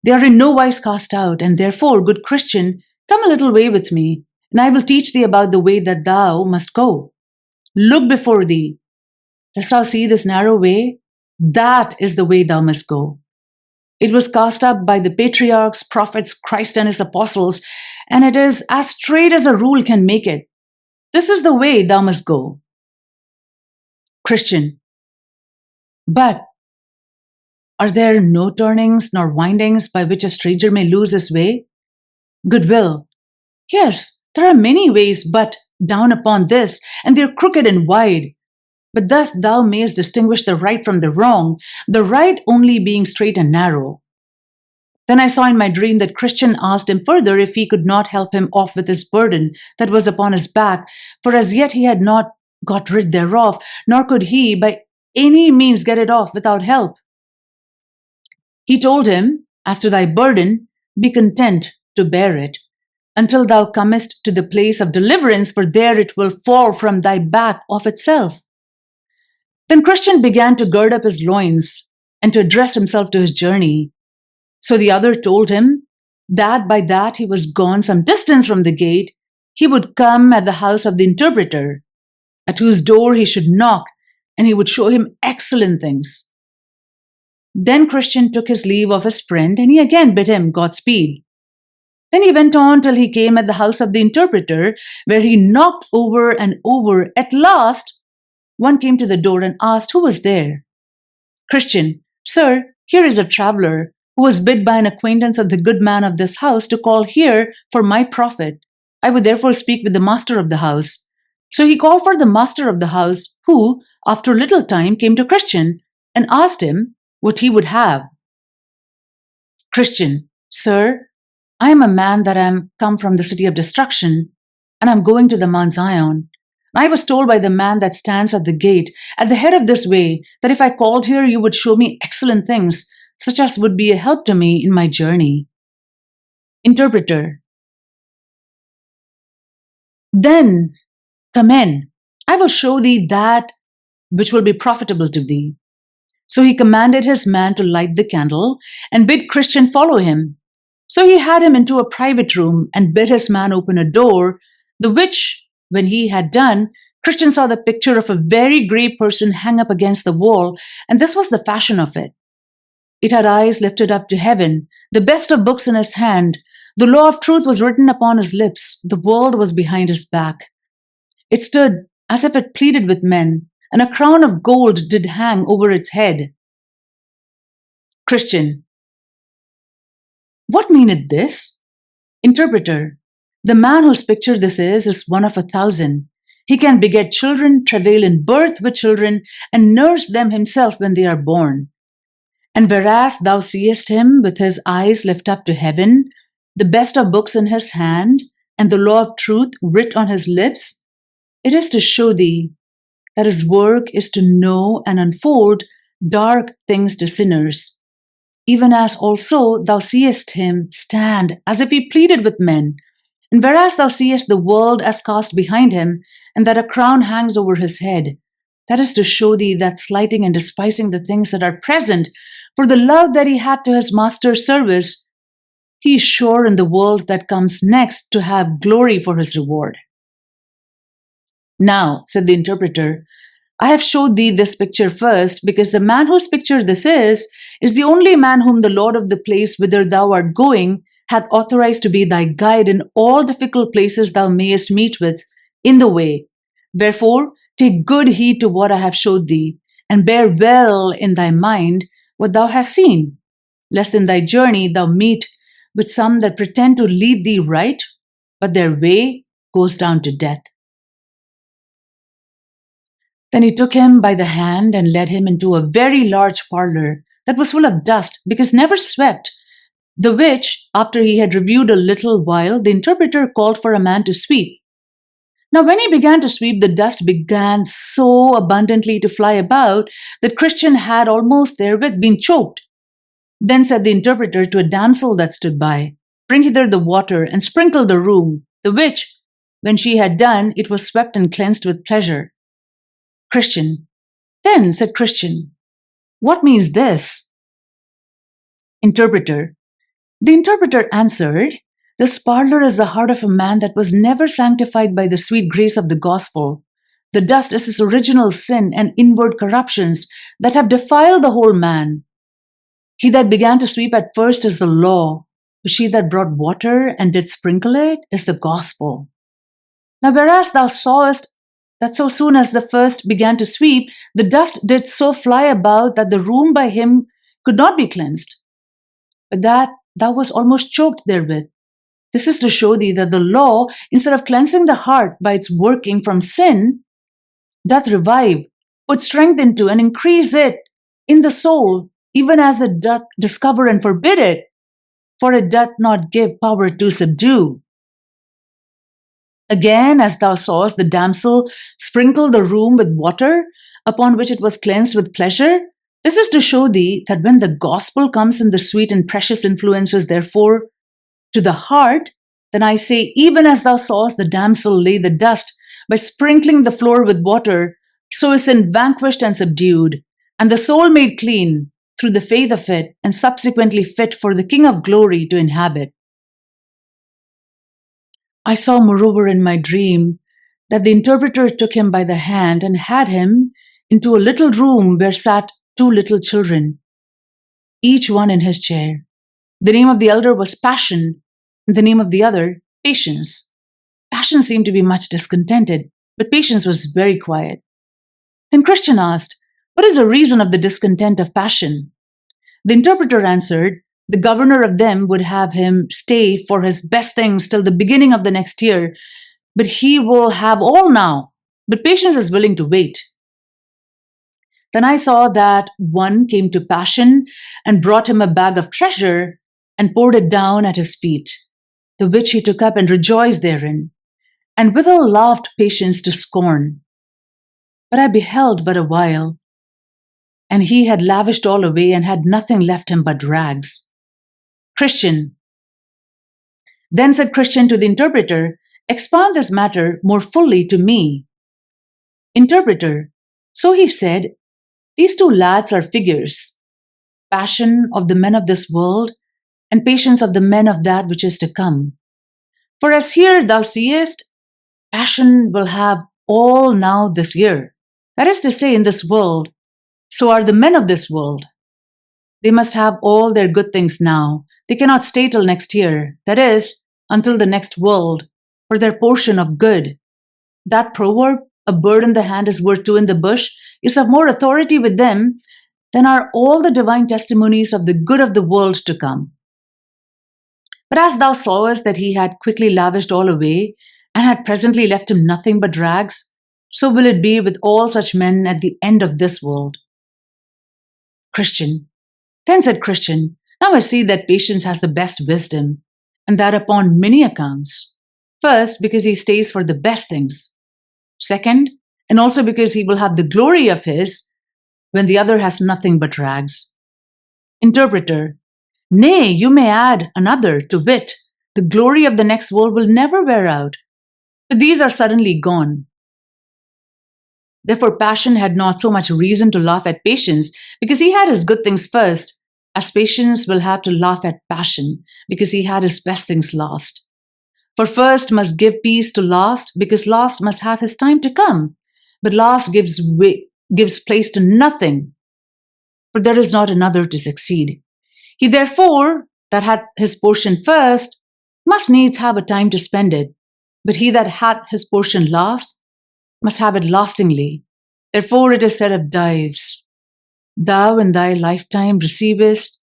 They are in no wise cast out, and therefore, good Christian, come a little way with me, and I will teach thee about the way that thou must go. Look before thee. Dost thou see this narrow way? That is the way thou must go. It was cast up by the patriarchs, prophets, Christ and his apostles, and it is as straight as a rule can make it. This is the way thou must go. Christian. But are there no turnings nor windings by which a stranger may lose his way? Goodwill. Yes, there are many ways, but down upon this, and they are crooked and wide. But thus thou mayest distinguish the right from the wrong, the right only being straight and narrow. Then I saw in my dream that Christian asked him further if he could not help him off with his burden that was upon his back, for as yet he had not got rid thereof, nor could he by any means get it off without help. He told him, As to thy burden, be content to bear it, until thou comest to the place of deliverance, for there it will fall from thy back of itself. Then Christian began to gird up his loins and to address himself to his journey. So the other told him that by that he was gone some distance from the gate, he would come at the house of the interpreter, at whose door he should knock, and he would show him excellent things. Then Christian took his leave of his friend, and he again bid him Godspeed. Then he went on till he came at the house of the interpreter, where he knocked over and over. At last, one came to the door and asked who was there. Christian. Sir, here is a traveller, who was bid by an acquaintance of the good man of this house to call here for my profit. I would therefore speak with the master of the house. So he called for the master of the house, who, after a little time, came to Christian and asked him what he would have. Christian. Sir, I am a man that am come from the city of destruction, and am going to the Mount Zion. I was told by the man that stands at the gate, at the head of this way, that if I called here, you would show me excellent things, such as would be a help to me in my journey. Interpreter. Then come in. I will show thee that which will be profitable to thee. So he commanded his man to light the candle and bid Christian follow him. So he had him into a private room and bid his man open a door, the which, when he had done, Christian saw the picture of a very grey person hang up against the wall, and this was the fashion of it. It had eyes lifted up to heaven, the best of books in his hand. The law of truth was written upon his lips. The world was behind his back. It stood as if it pleaded with men, and a crown of gold did hang over its head. Christian. What meaneth this? Interpreter. The man whose picture this is one of 1,000. He can beget children, travail in birth with children, and nurse them himself when they are born. And whereas thou seest him with his eyes lift up to heaven, the best of books in his hand, and the law of truth writ on his lips, it is to show thee that his work is to know and unfold dark things to sinners, even as also thou seest him stand as if he pleaded with men, and whereas thou seest the world as cast behind him, and that a crown hangs over his head, that is to show thee that slighting and despising the things that are present, for the love that he had to his master's service, he is sure in the world that comes next to have glory for his reward. Now, said the interpreter, I have showed thee this picture first, because the man whose picture this is the only man whom the Lord of the place whither thou art going hath authorized to be thy guide in all difficult places thou mayest meet with in the way. Wherefore, take good heed to what I have showed thee, and bear well in thy mind what thou hast seen, lest in thy journey thou meet with some that pretend to lead thee right, but their way goes down to death. Then he took him by the hand and led him into a very large parlour that was full of dust, because never swept, the which, after he had reviewed a little while, the interpreter called for a man to sweep. Now when he began to sweep, the dust began so abundantly to fly about that Christian had almost therewith been choked. Then said the interpreter to a damsel that stood by, Bring hither the water, and sprinkle the room, the which, when she had done, it was swept and cleansed with pleasure. Christian. Then said Christian, What means this? Interpreter. The interpreter answered, This parlour is the heart of a man that was never sanctified by the sweet grace of the gospel. The dust is his original sin and inward corruptions that have defiled the whole man. He that began to sweep at first is the law, but she that brought water and did sprinkle it is the gospel. Now whereas thou sawest that so soon as the first began to sweep, the dust did so fly about that the room by him could not be cleansed, but that thou wast almost choked therewith. This is to show thee that the law, instead of cleansing the heart by its working from sin, doth revive, put strength into, and increase it in the soul, even as it doth discover and forbid it, for it doth not give power to subdue. Again, as thou sawest the damsel sprinkle the room with water, upon which it was cleansed with pleasure, this is to show thee that when the gospel comes in the sweet and precious influences, therefore, to the heart, then I say, even as thou sawest the damsel lay the dust by sprinkling the floor with water, so is sin vanquished and subdued, and the soul made clean through the faith of it, and subsequently fit for the King of glory to inhabit. I saw moreover in my dream that the interpreter took him by the hand and had him into a little room where sat 2 little children, each one in his chair. The name of the elder was Passion, and the name of the other, Patience. Passion seemed to be much discontented, but Patience was very quiet. Then Christian asked, What is the reason of the discontent of Passion? The interpreter answered, The governor of them would have him stay for his best things till the beginning of the next year, but he will have all now, but Patience is willing to wait. Then I saw that one came to Passion and brought him a bag of treasure and poured it down at his feet, the which he took up and rejoiced therein, and withal laughed Patience to scorn. But I beheld but a while, and he had lavished all away and had nothing left him but rags. Christian. Then said Christian to the interpreter, Expound this matter more fully to me. Interpreter. So he said, These two lads are figures: passion of the men of this world, and patience of the men of that which is to come. For as here thou seest, passion will have all now this year. That is to say, in this world, so are the men of this world. They must have all their good things now. They cannot stay till next year, that is, until the next world, for their portion of good. That proverb, a bird in the hand is worth two in the bush, is of more authority with them than are all the divine testimonies of the good of the world to come. But as thou sawest that he had quickly lavished all away, and had presently left him nothing but rags, so will it be with all such men at the end of this world. Christian. Then said Christian, now I see that patience has the best wisdom, and that upon many accounts. First, because he stays for the best things. Second, and also because he will have the glory of his, when the other has nothing but rags. Interpreter. Nay, you may add another, to wit, the glory of the next world will never wear out, but these are suddenly gone. Therefore passion had not so much reason to laugh at patience, because he had his good things first, as patience will have to laugh at passion, because he had his best things last. For first must give peace to last, because last must have his time to come, but last gives place to nothing, for there is not another to succeed. He therefore, that hath his portion first, must needs have a time to spend it, but he that hath his portion last, must have it lastingly. Therefore it is said of Dives, thou in thy lifetime receivest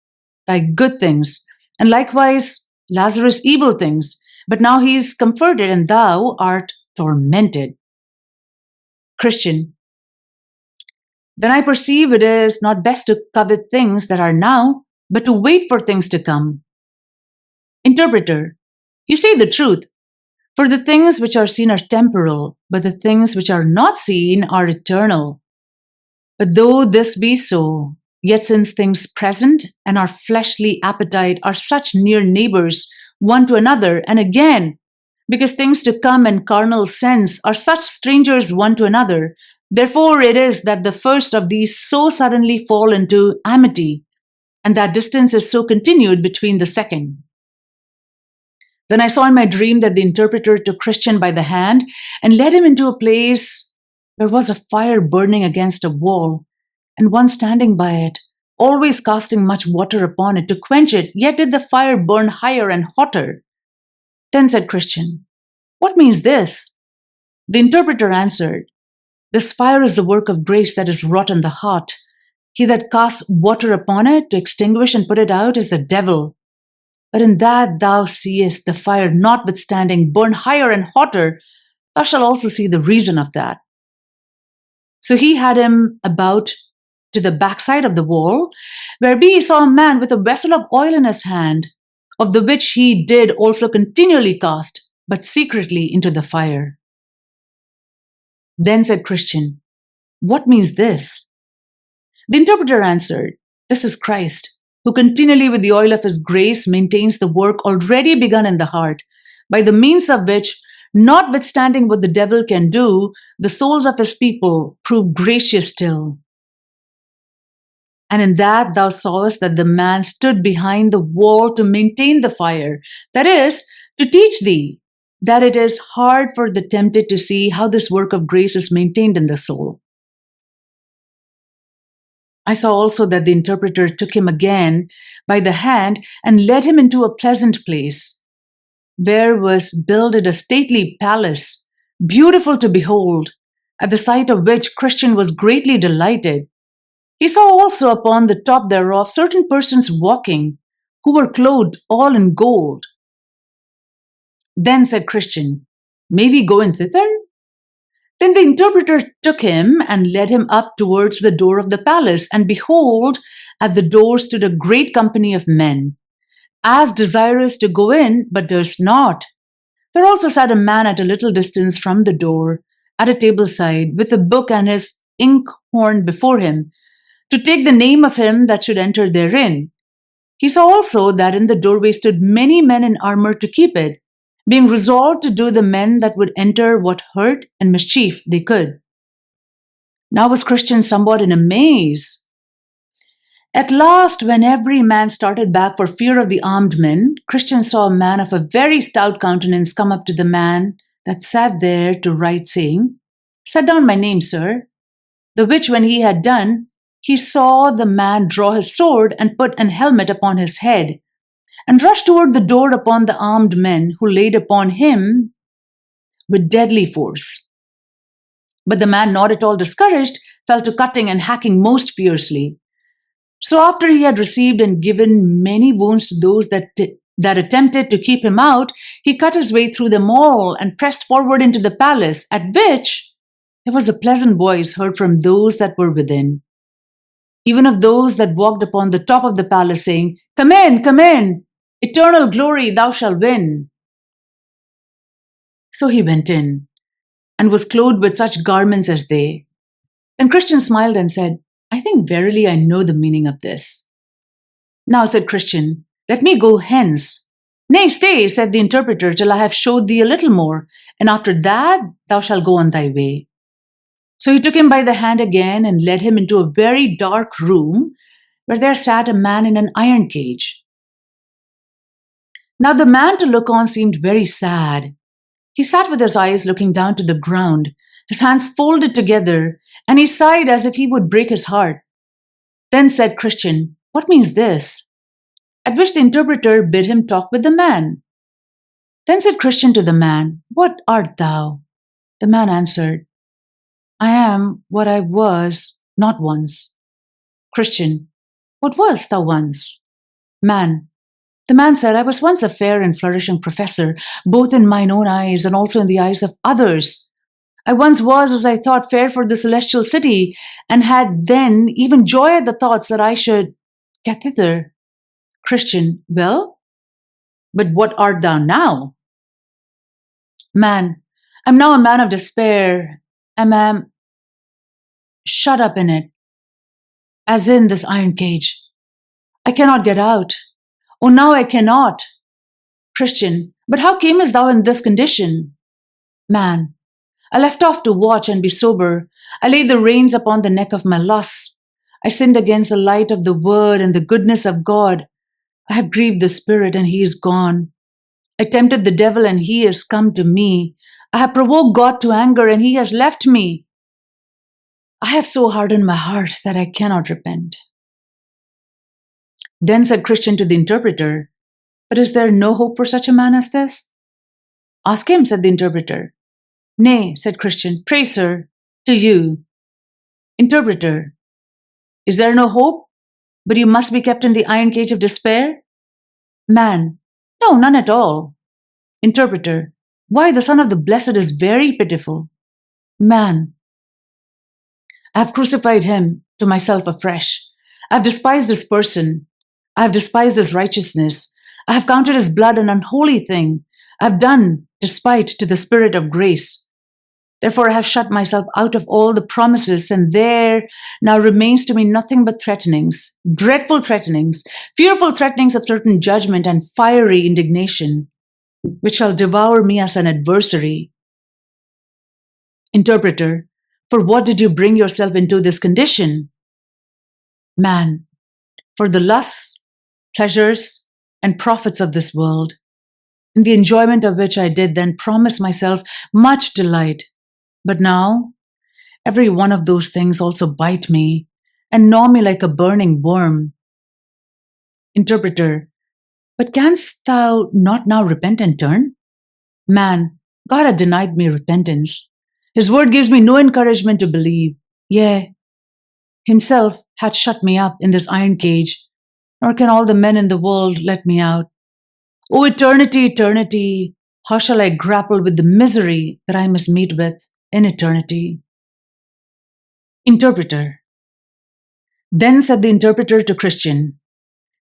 thy good things, and likewise Lazarus evil things, but now he is comforted and thou art tormented. Christian. Then I perceive it is not best to covet things that are now, but to wait for things to come. Interpreter. You say the truth. For the things which are seen are temporal, but the things which are not seen are eternal. But though this be so, yet since things present and our fleshly appetite are such near neighbors one to another, and again, because things to come and carnal sense are such strangers one to another, therefore it is that the first of these so suddenly fall into amity, and that distance is so continued between the second. Then I saw in my dream that the interpreter took Christian by the hand and led him into a place where was a fire burning against a wall, and one standing by it, always casting much water upon it to quench it, yet did the fire burn higher and hotter. Then said Christian, what means this? The interpreter answered, this fire is the work of grace that is wrought in the heart. He that casts water upon it to extinguish and put it out is the devil. But in that thou seest the fire notwithstanding burn higher and hotter, thou shalt also see the reason of that. So he had him about to the backside of the wall, where he saw a man with a vessel of oil in his hand, of the which he did also continually cast, but secretly into the fire. Then said Christian, what means this? The interpreter answered, this is Christ, who continually with the oil of his grace maintains the work already begun in the heart, by the means of which, notwithstanding what the devil can do, the souls of his people prove gracious still. And in that thou sawest that the man stood behind the wall to maintain the fire, that is, to teach thee that it is hard for the tempted to see how this work of grace is maintained in the soul. I saw also that the interpreter took him again by the hand and led him into a pleasant place, where was builded a stately palace, beautiful to behold, at the sight of which Christian was greatly delighted. He saw also upon the top thereof certain persons walking, who were clothed all in gold. Then said Christian, may we go in thither? Then the interpreter took him and led him up towards the door of the palace, and behold, at the door stood a great company of men, as desirous to go in, but durst not. There also sat a man at a little distance from the door, at a table side, with a book and his inkhorn before him, to take the name of him that should enter therein. He saw also that in the doorway stood many men in armor to keep it, being resolved to do the men that would enter what hurt and mischief they could. Now was Christian somewhat in a maze. At last, when every man started back for fear of the armed men, Christian saw a man of a very stout countenance come up to the man that sat there to write, saying, "Set down my name, sir." The which when he had done, he saw the man draw his sword and put an helmet upon his head, and rush toward the door upon the armed men, who laid upon him with deadly force. But the man, not at all discouraged, fell to cutting and hacking most fiercely. So after he had received and given many wounds to those that attempted to keep him out, he cut his way through them all and pressed forward into the palace, at which there was a pleasant voice heard from those that were within, even of those that walked upon the top of the palace, saying, "Come in, eternal glory thou shalt win." So he went in, and was clothed with such garments as they. Then Christian smiled and said, "I think verily I know the meaning of this." "Now," said Christian, "let me go hence." "Nay, stay," said the interpreter, "till I have showed thee a little more, and after that thou shalt go on thy way." So he took him by the hand again and led him into a very dark room, where there sat a man in an iron cage. Now the man to look on seemed very sad. He sat with his eyes looking down to the ground, his hands folded together, and he sighed as if he would break his heart. Then said Christian, "What means this?" At which the interpreter bid him talk with the man. Then said Christian to the man, "What art thou?" The man answered, "I am what I was not once." Christian, "What wast thou once?" Man, the man said, "I was once a fair and flourishing professor, both in mine own eyes and also in the eyes of others. I once was, as I thought, fair for the celestial city, and had then even joy at the thoughts that I should get thither." Christian, "Well, but what art thou now?" Man, I'm now a man of despair, and am shut up in it, as in this iron cage. I cannot get out. Oh, now I cannot. Christian, but how camest thou in this condition? Man, I left off to watch and be sober. I laid the reins upon the neck of my lust. I sinned against the light of the word and the goodness of God. I have grieved the Spirit, and he is gone. I tempted the devil, and he is come to me. I have provoked God to anger, and he has left me. I have so hardened my heart that I cannot repent. Then said Christian to the interpreter, "But is there no hope for such a man as this?" "Ask him," said the interpreter. "Nay," said Christian, "pray, sir, to you." Interpreter, "Is there no hope, but you must be kept in the iron cage of despair?" Man, "No, none at all." Interpreter, "Why, the Son of the Blessed is very pitiful." Man, "I have crucified him to myself afresh. I have despised his person. I have despised his righteousness. I have counted his blood an unholy thing. I have done despite to the Spirit of grace. Therefore I have shut myself out of all the promises, and there now remains to me nothing but threatenings, dreadful threatenings, fearful threatenings of certain judgment and fiery indignation, which shall devour me as an adversary." Interpreter, "For what did you bring yourself into this condition?" Man, "For the lusts, pleasures, and profits of this world, in the enjoyment of which I did then promise myself much delight. But now every one of those things also bite me and gnaw me like a burning worm." Interpreter, "But canst thou not now repent and turn?" Man, "God had denied me repentance. His word gives me no encouragement to believe. Yea, himself hath shut me up in this iron cage, nor can all the men in the world let me out. O eternity, eternity, how shall I grapple with the misery that I must meet with in eternity?" Interpreter, then said the interpreter to Christian,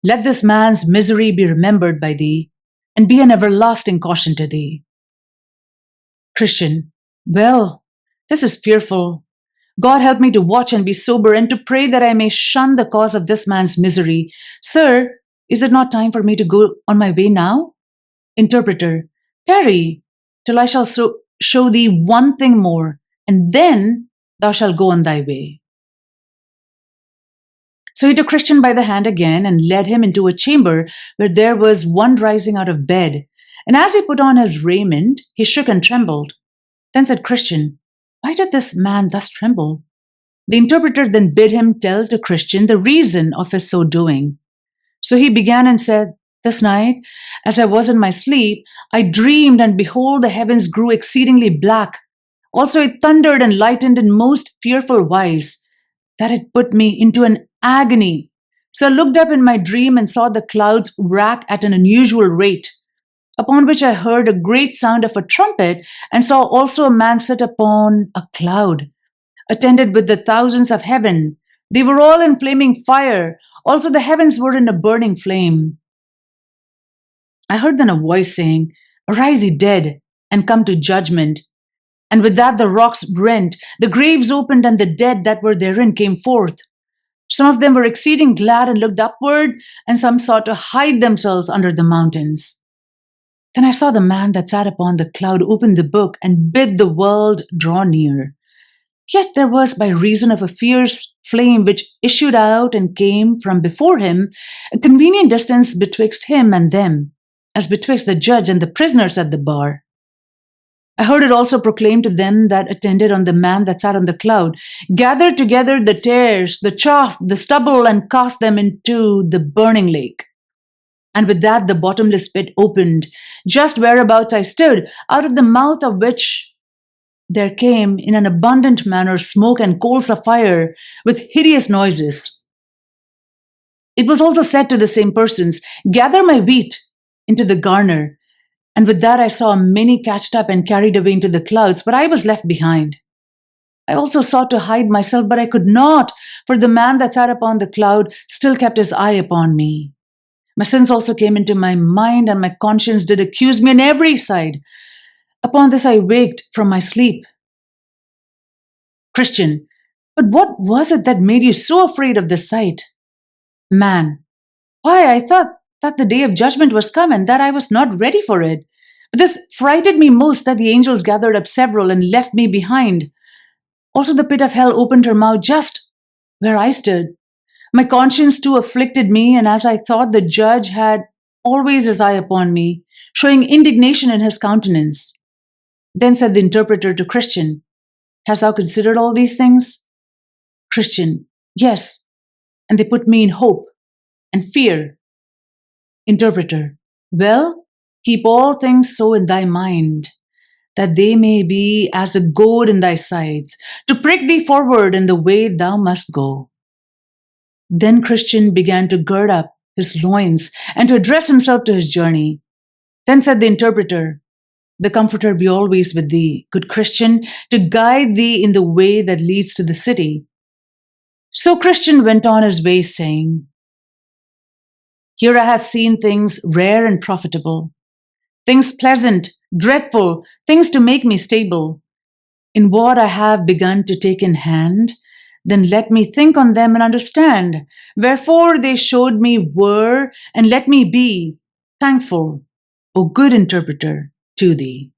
"Let this man's misery be remembered by thee, and be an everlasting caution to thee." Christian, "Well, this is fearful. God help me to watch and be sober, and to pray that I may shun the cause of this man's misery. Sir, is it not time for me to go on my way now?" Interpreter, "Tarry, till I shall show thee one thing more, and then thou shalt go on thy way. So he took Christian by the hand again and led him into a chamber where there was one rising out of bed. And as he put on his raiment, he shook and trembled. Then said Christian, why did this man thus tremble? The interpreter then bid him tell to Christian the reason of his so doing. So he began and said, this night, as I was in my sleep, I dreamed, and behold, the heavens grew exceedingly black. Also it thundered and lightened in most fearful wise, that it put me into an agony. So I looked up in my dream and saw the clouds rack at an unusual rate. Upon which I heard a great sound of a trumpet, and saw also a man sit upon a cloud, attended with the thousands of heaven. They were all in flaming fire. Also the heavens were in a burning flame. I heard then a voice saying, arise, ye dead, and come to judgment. And with that the rocks rent, the graves opened, and the dead that were therein came forth. Some of them were exceeding glad and looked upward, and some sought to hide themselves under the mountains. Then I saw the man that sat upon the cloud open the book and bid the world draw near. Yet there was, by reason of a fierce flame which issued out and came from before him, a convenient distance betwixt him and them, as betwixt the judge and the prisoners at the bar. I heard it also proclaimed to them that attended on the man that sat on the cloud, gather together the tares, the chaff, the stubble, and cast them into the burning lake. And with that the bottomless pit opened, just whereabouts I stood, out of the mouth of which there came in an abundant manner smoke and coals of fire with hideous noises. It was also said to the same persons, gather my wheat into the garner. And with that I saw many catched up and carried away into the clouds, but I was left behind. I also sought to hide myself, but I could not, for the man that sat upon the cloud still kept his eye upon me. My sins also came into my mind, and my conscience did accuse me on every side. Upon this I waked from my sleep. Christian, but what was it that made you so afraid of this sight? Man, why, I thought that the day of judgment was come, and that I was not ready for it. But this frighted me most, that the angels gathered up several and left me behind. Also the pit of hell opened her mouth just where I stood. My conscience too afflicted me, and as I thought, the judge had always his eye upon me, showing indignation in his countenance. Then said the interpreter to Christian, hast thou considered all these things? Christian, yes, and they put me in hope and fear. Interpreter, well, keep all things so in thy mind, that they may be as a goad in thy sides, to prick thee forward in the way thou must go. Then Christian began to gird up his loins and to address himself to his journey. Then said the interpreter, the Comforter be always with thee, good Christian, to guide thee in the way that leads to the city. So Christian went on his way, saying, here I have seen things rare and profitable, things pleasant, dreadful, things to make me stable. In what I have begun to take in hand, then let me think on them and understand, wherefore they showed me were, and let me be thankful, O good interpreter, to thee.